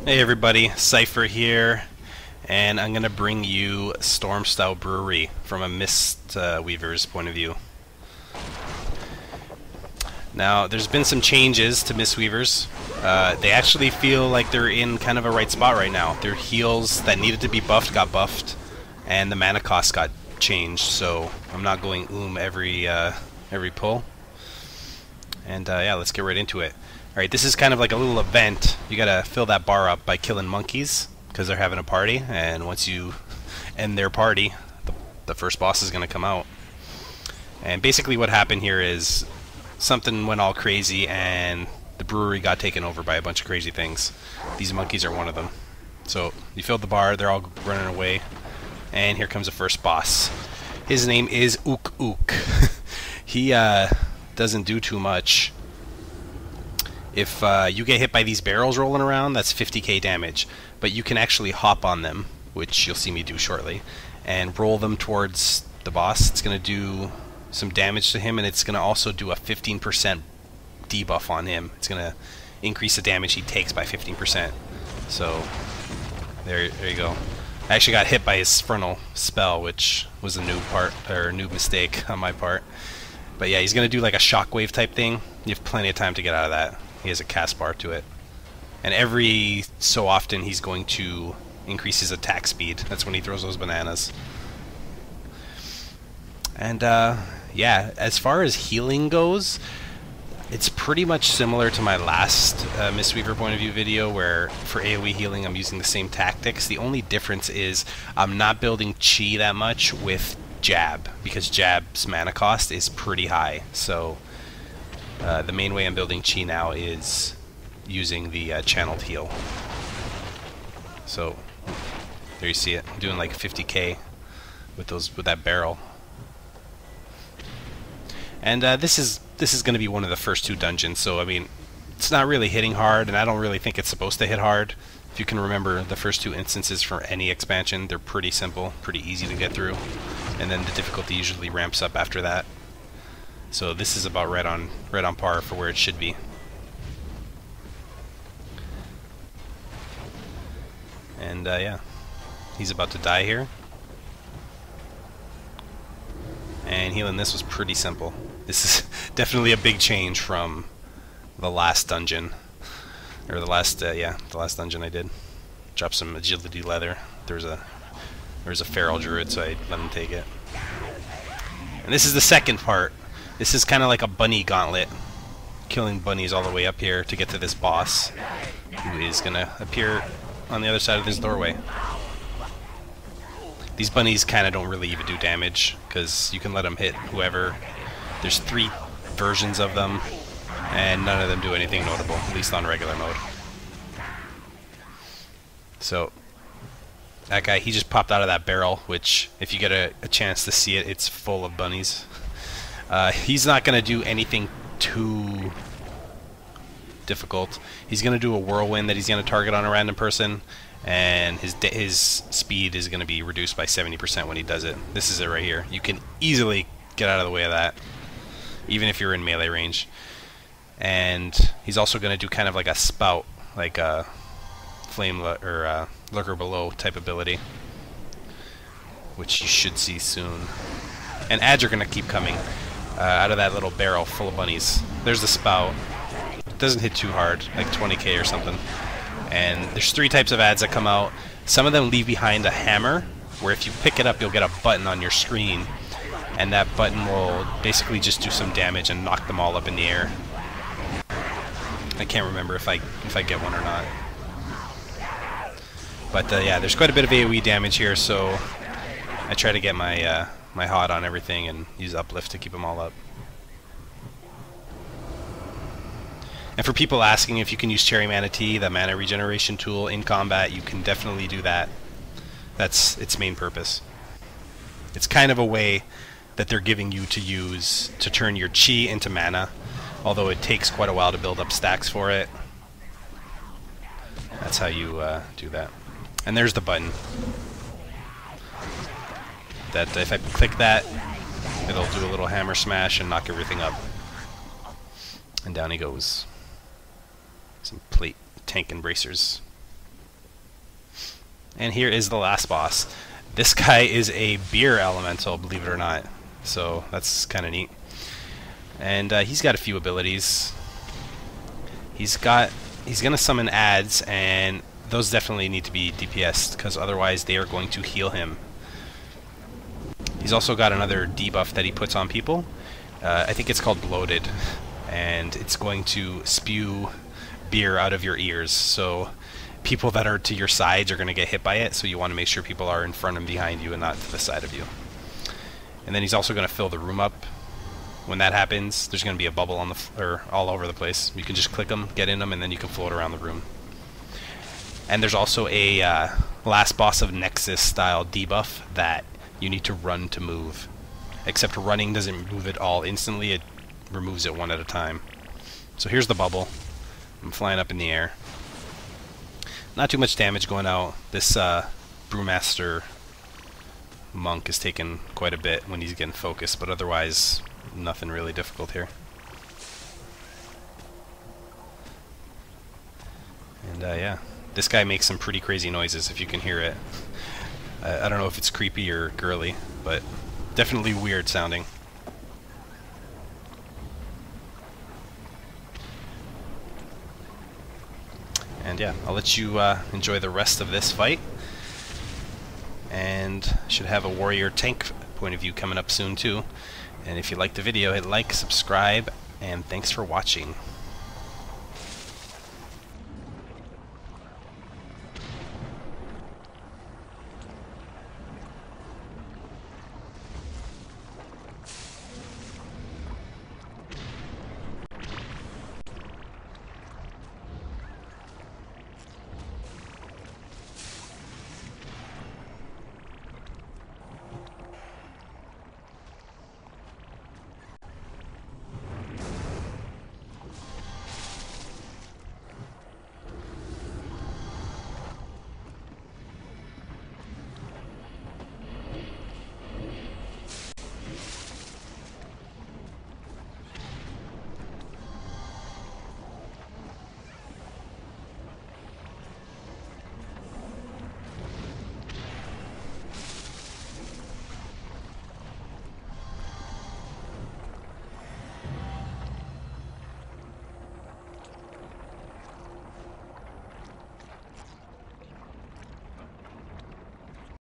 Hey everybody, Cypher here, and I'm gonna bring you Stormstout Brewery from a Mistweaver's point of view. Now, there's been some changes to Mistweavers. They actually feel like they're in kind of a right spot right now. Their heals that needed to be buffed got buffed, and the mana cost got changed. So I'm not going every pull. And yeah, let's get right into it. Alright, this is kind of like a little event. You gotta fill that bar up by killing monkeys, because they're having a party, and once you end their party, the first boss is gonna come out. And basically what happened here is something went all crazy, and the brewery got taken over by a bunch of crazy things. These monkeys are one of them. So, you filled the bar, they're all running away, and here comes the first boss. His name is Ook-Ook. He doesn't do too much. If you get hit by these barrels rolling around, that's 50k damage. But you can actually hop on them, which you'll see me do shortly, and roll them towards the boss. It's going to do some damage to him, and it's going to also do a 15% debuff on him. It's going to increase the damage he takes by 15%. So, there you go. I actually got hit by his frontal spell, which was a noob mistake on my part. But yeah, he's going to do like a shockwave type thing. You have plenty of time to get out of that. He has a cast bar to it. And every so often he's going to increase his attack speed. That's when he throws those bananas. And yeah, as far as healing goes, it's pretty much similar to my last Mistweaver point of view video, where for AoE healing I'm using the same tactics. The only difference is I'm not building chi that much with jab, because jab's mana cost is pretty high. So the main way I'm building chi now is using the channeled heal. So there you see it. I'm doing like 50k with that barrel. And this is going to be one of the first two dungeons. So I mean, it's not really hitting hard, and I don't really think it's supposed to hit hard. If you can remember the first two instances for any expansion, they're pretty simple, pretty easy to get through, and then the difficulty usually ramps up after that. So this is about right on par for where it should be. And yeah, he's about to die here. And healing this was pretty simple. This is definitely a big change from the last dungeon, or the last dungeon I did. Dropped some agility leather. There was a feral druid, so I let him take it. And this is the second part. This is kind of like a bunny gauntlet, killing bunnies all the way up here to get to this boss, who is going to appear on the other side of this doorway. These bunnies kind of don't really even do damage, because you can let them hit whoever. There's 3 versions of them, and none of them do anything notable, at least on regular mode. So, that guy, he just popped out of that barrel, which, if you get a chance to see it, it's full of bunnies. He's not going to do anything too difficult. He's going to do a whirlwind that he's going to target on a random person, and his speed is going to be reduced by 70% when he does it. This is it right here. You can easily get out of the way of that, even if you're in melee range. And he's also going to do kind of like a spout, like a flame or lurker below type ability, which you should see soon. And ads are going to keep coming out of that little barrel full of bunnies. There's the spout. It doesn't hit too hard, like 20k or something. And there's 3 types of ads that come out. Some of them leave behind a hammer, where if you pick it up, you'll get a button on your screen, and that button will basically just do some damage and knock them all up in the air. I can't remember if I get one or not. But yeah, there's quite a bit of AoE damage here, so I try to get my my HOD on everything and use uplift to keep them all up. And for people asking if you can use Cherry Mana Tea, the mana regeneration tool, in combat, you can definitely do that. That's its main purpose. It's kind of a way that they're giving you to use to turn your chi into mana, although it takes quite a while to build up stacks for it. That's how you do that. And there's the button. That if I click that, it'll do a little hammer smash and knock everything up. And down he goes. Some plate tank embracers. And here is the last boss. This guy is a beer elemental, believe it or not. So that's kind of neat. And he's got a few abilities. He's gonna summon ads, and those definitely need to be DPS'd because otherwise they are going to heal him. He's also got another debuff that he puts on people. I think it's called bloated, and it's going to spew beer out of your ears. So people that are to your sides are going to get hit by it, so you want to make sure people are in front and behind you and not to the side of you. And then he's also going to fill the room up. When that happens, there's going to be a bubble on the all over the place. You can just click them, get in them, and then you can float around the room. And there's also a last boss of Nexus style debuff that you need to run to move. Except running doesn't move it all instantly, it removes it one at a time. So here's the bubble. I'm flying up in the air. Not too much damage going out. This brewmaster monk is taking quite a bit when he's getting focused, but otherwise nothing really difficult here. And yeah, this guy makes some pretty crazy noises if you can hear it. I don't know if it's creepy or girly, but definitely weird sounding. And yeah, I'll let you enjoy the rest of this fight. And should have a warrior tank point of view coming up soon too. And if you liked the video, hit like, subscribe, and thanks for watching.